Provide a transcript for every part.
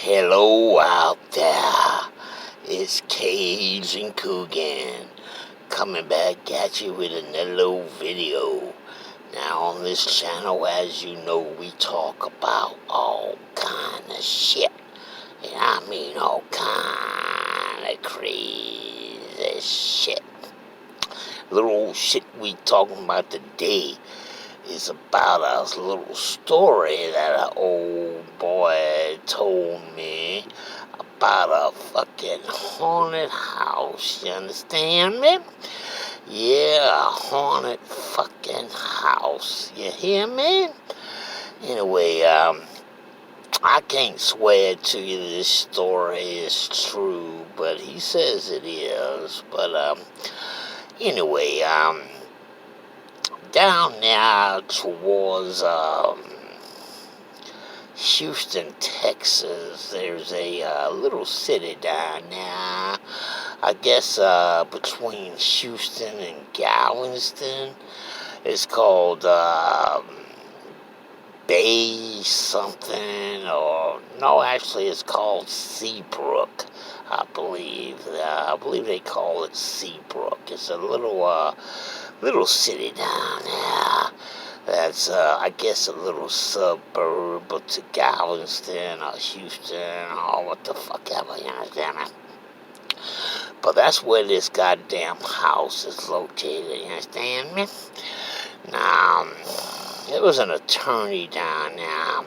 Hello out there, it's Cage and Coogan coming back at you with another little video. Now on this channel, as you know, we talk about all kind of shit. And I mean all kind of crazy shit. Little old shit we talking about today is about a little story that an old boy told me about a fucking haunted house. You understand me? Yeah, a haunted fucking house. You hear me? Anyway, I can't swear to you this story is true, but he says it is. But, anyway, down there towards Houston, Texas, there's a little city down there. I guess between Houston and Galveston. It's called Bay something, or no, actually it's called Seabrook, I believe. I believe they call it Seabrook. It's a little city down there. That's, I guess, a little suburb to Galveston or Houston or what the fuck ever, you understand me? But that's where this goddamn house is located, you understand me? Now, there was an attorney down there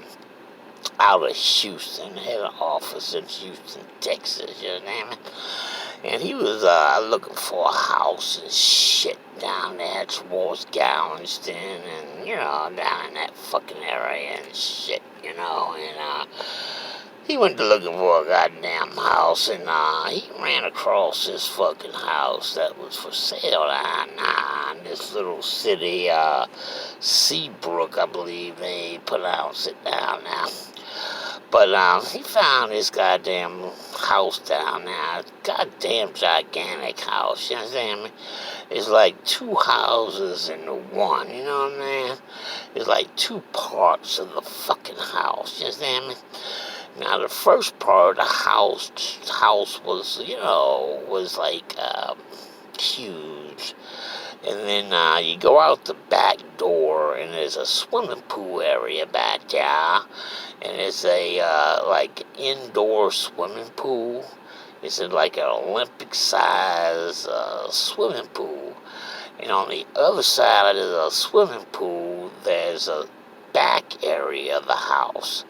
out of Houston, had an office in Houston, Texas, you understand me? And he was looking for a house and shit down there towards Galveston and, down in that fucking area and shit, and he went to looking for a goddamn house, and he ran across this fucking house that was for sale down in this little city, Seabrook, I believe they pronounce it down there. But he found this goddamn house down there, goddamn gigantic house, you understand me? It's like two houses into one, you know what I mean? It's like two parts of the fucking house, you understand me? Now the first part of the house was, was like huge. And then you go out the back door, and there's a swimming pool area back there. And it's a, like, indoor swimming pool. It's like an Olympic-size swimming pool. And on the other side of the swimming pool, there's a back area of the house.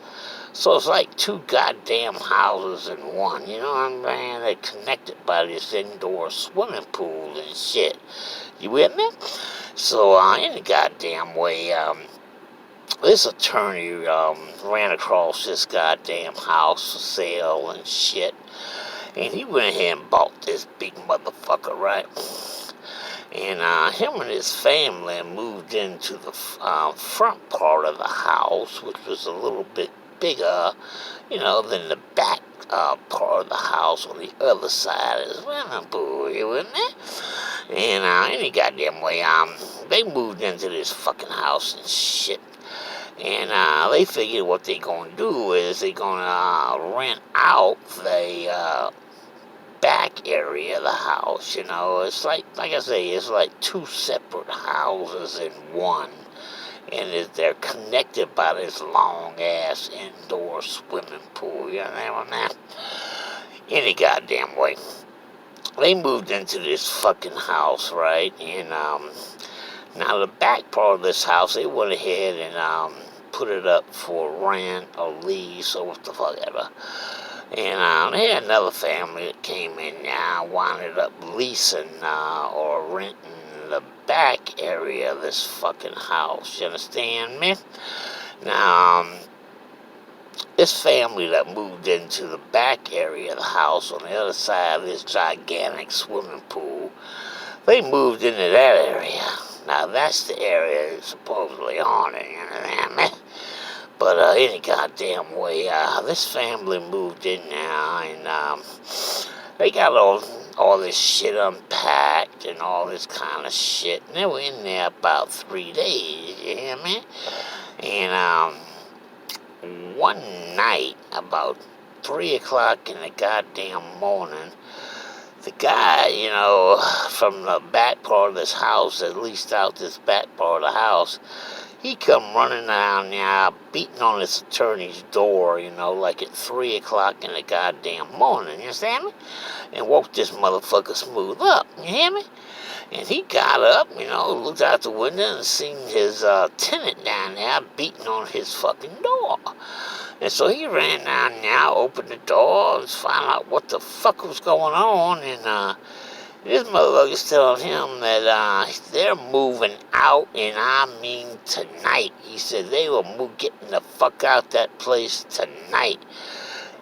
So it's like two goddamn houses in one, you know what I'm saying? They're connected by this indoor swimming pool and shit. You with me? So, any goddamn way, this attorney ran across this goddamn house for sale and shit. And he went ahead and bought this big motherfucker, right? And him and his family moved into the front part of the house, which was a little bit bigger, than the back part of the house on the other side of the swimming pool, you with me? And any goddamn way, they moved into this fucking house and shit. And they figured what they gonna do is they gonna rent out the back area of the house, It's like I say, it's like two separate houses in one. And they're connected by this long-ass indoor swimming pool, you know what I mean? Any goddamn way. They moved into this fucking house, right? And now the back part of this house, they went ahead and put it up for rent or lease or what the fuck ever. And they had another family that came in now, wound up leasing or renting the back area of this fucking house. You understand me? Now, this family that moved into the back area of the house on the other side of this gigantic swimming pool, they moved into that area. Now, that's the area that's supposedly haunted, you understand me? But any goddamn way, this family moved in now, and they got all this shit unpacked and all this kind of shit. And they were in there about 3 days, you hear me? And one night, about 3 o'clock in the goddamn morning, the guy, from the back part of this house, at least out this back part of the house, he come running down now, beating on this attorney's door, like at 3 o'clock in the goddamn morning, you understand me? And woke this motherfucker smooth up, you hear me? And he got up, looked out the window and seen his tenant down there beating on his fucking door. And so he ran down there, opened the door, and found out what the fuck was going on. And this motherfucker's telling him that they're moving out, and I mean tonight. He said they were getting the fuck out that place tonight.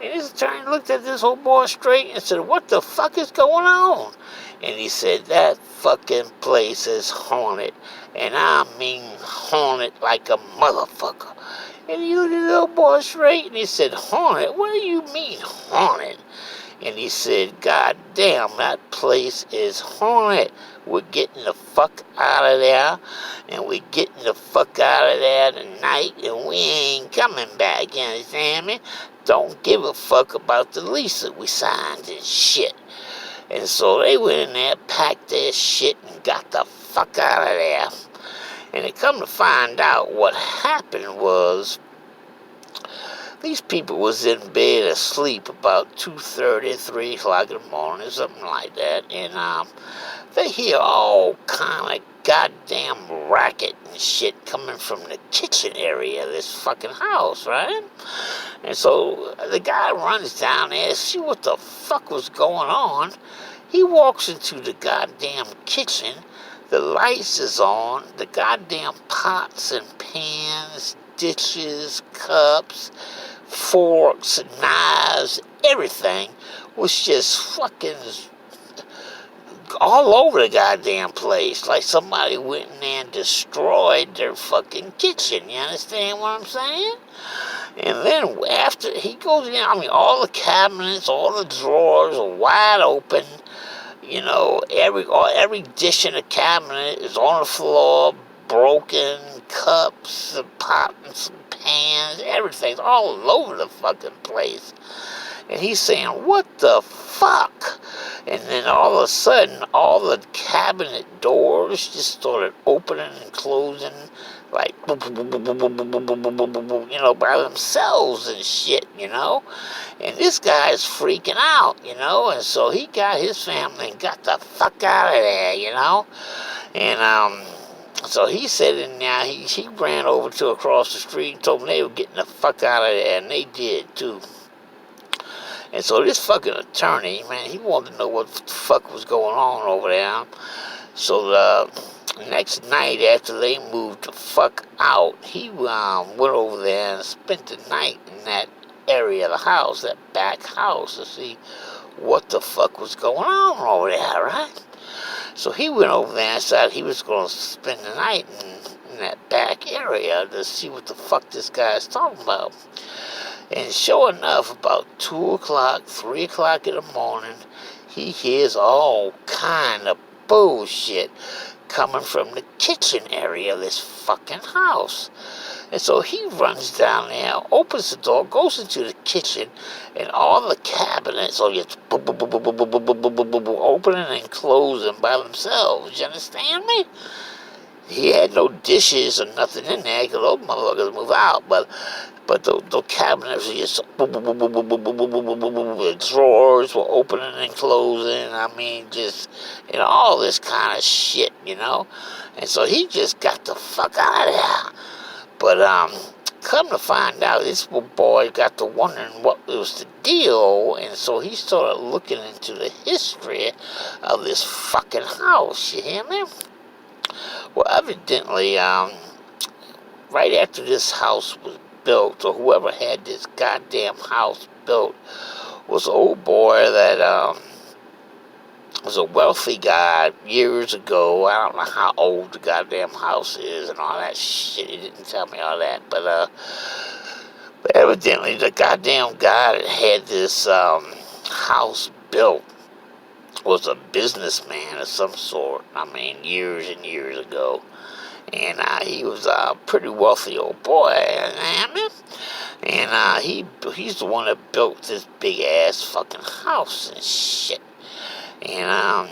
And his attorney looked at this old boy straight and said, what the fuck is going on? And he said, that fucking place is haunted. And I mean haunted like a motherfucker. And he looked at the little boy straight and he said, haunted? What do you mean haunted? And he said, God damn, that place is haunted. We're getting the fuck out of there. And we're getting the fuck out of there tonight. And we ain't coming back, you understand me? Don't give a fuck about the lease that we signed and shit. And so they went in there, packed their shit, and got the fuck out of there. And they come to find out what happened was these people was in bed asleep about 2:30, 3 o'clock in the morning, something like that. And they hear all kind of goddamn racket and shit coming from the kitchen area of this fucking house, right? And so the guy runs down there to see what the fuck was going on. He walks into the goddamn kitchen. The lights is on. The goddamn pots and pans, dishes, cups, forks, knives, everything was just fucking all over the goddamn place. Like somebody went in there and destroyed their fucking kitchen. You understand what I'm saying? And then after he goes in, all the cabinets, all the drawers are wide open. Every dish in the cabinet is on the floor, broken, cups, and pots, and pans, everything's all over the fucking place. And he's saying, what the fuck? And then all of a sudden, all the cabinet doors just started opening and closing, like, by themselves and shit, And this guy's freaking out, And so he got his family and got the fuck out of there, And, so he said in there, he ran over to across the street and told them they were getting the fuck out of there, and they did, too. And so this fucking attorney, man, he wanted to know what the fuck was going on over there. So the next night after they moved the fuck out, he went over there and spent the night in that area of the house, that back house, to see what the fuck was going on over there, right? So he went over there and decided he was going to spend the night in that back area to see what the fuck this guy's talking about. And sure enough, about 2 o'clock, 3 o'clock in the morning, he hears all kind of bullshit coming from the kitchen area of this fucking house. And so he runs down there, opens the door, goes into the kitchen, and all the cabinets are just opening and closing by themselves. You understand me? He had no dishes or nothing in there because those motherfuckers move out, but the cabinets were just the drawers were opening and closing. All this kind of shit, And so he just got the fuck out of there. But come to find out, this little boy got to wondering what was the deal, and so he started looking into the history of this fucking house. You hear me? Well, evidently, right after this house was built, or whoever had this goddamn house built, was an old boy that was a wealthy guy years ago. I don't know how old the goddamn house is and all that shit. He didn't tell me all that, but evidently the goddamn guy that had this house built was a businessman of some sort. Years and years ago. And he was a pretty wealthy old boy, I mean. And he's the one that built this big ass fucking house and shit. And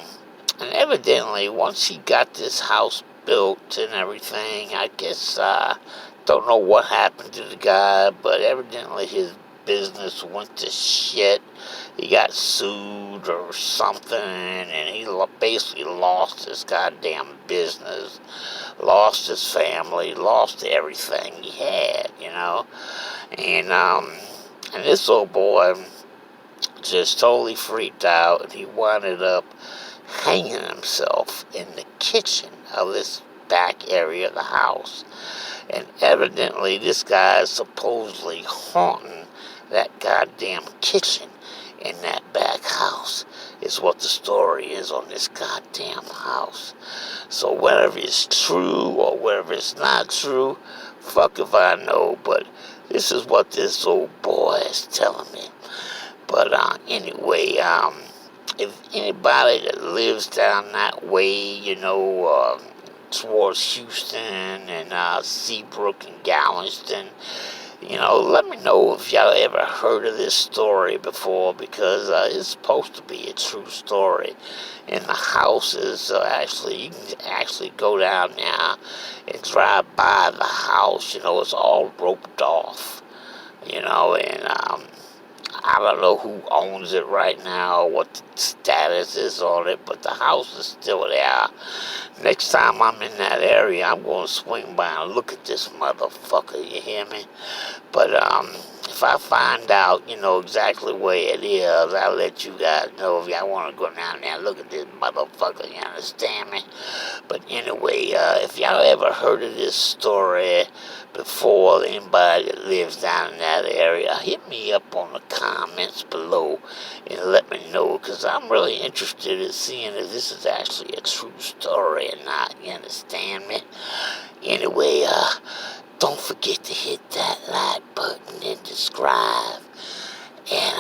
evidently, once he got this house built and everything, I guess, don't know what happened to the guy, but evidently his business went to shit. He got sued or something, and he basically lost his goddamn business, lost his family, lost everything he had, you know. And this old boy just totally freaked out, and he wound up hanging himself in the kitchen of this back area of the house. And evidently, this guy is supposedly haunting that goddamn kitchen in that back house, is what the story is on this goddamn house. So whether it's true or whether it's not true, fuck if I know, but this is what this old boy is telling me. But anyway, if anybody that lives down that way, you know, towards Houston and Seabrook and Galveston, you know, let me know if y'all ever heard of this story before, because it's supposed to be a true story. And the house is you can actually go down there and drive by the house. You know, it's all roped off, you know, and I don't know who owns it right now, what the status is on it, but the house is still there. Next time I'm in that area, I'm going to swing by and look at this motherfucker, you hear me? But if I find out, you know, exactly where it is, I'll let you guys know if y'all want to go down there and look at this motherfucker, you understand me? But anyway, if y'all ever heard of this story before, anybody that lives down in that area, hit me up on the comments below and let me know, because I'm really interested in seeing if this is actually a true story or not, you understand me? Anyway, don't forget to hit that like button and subscribe, and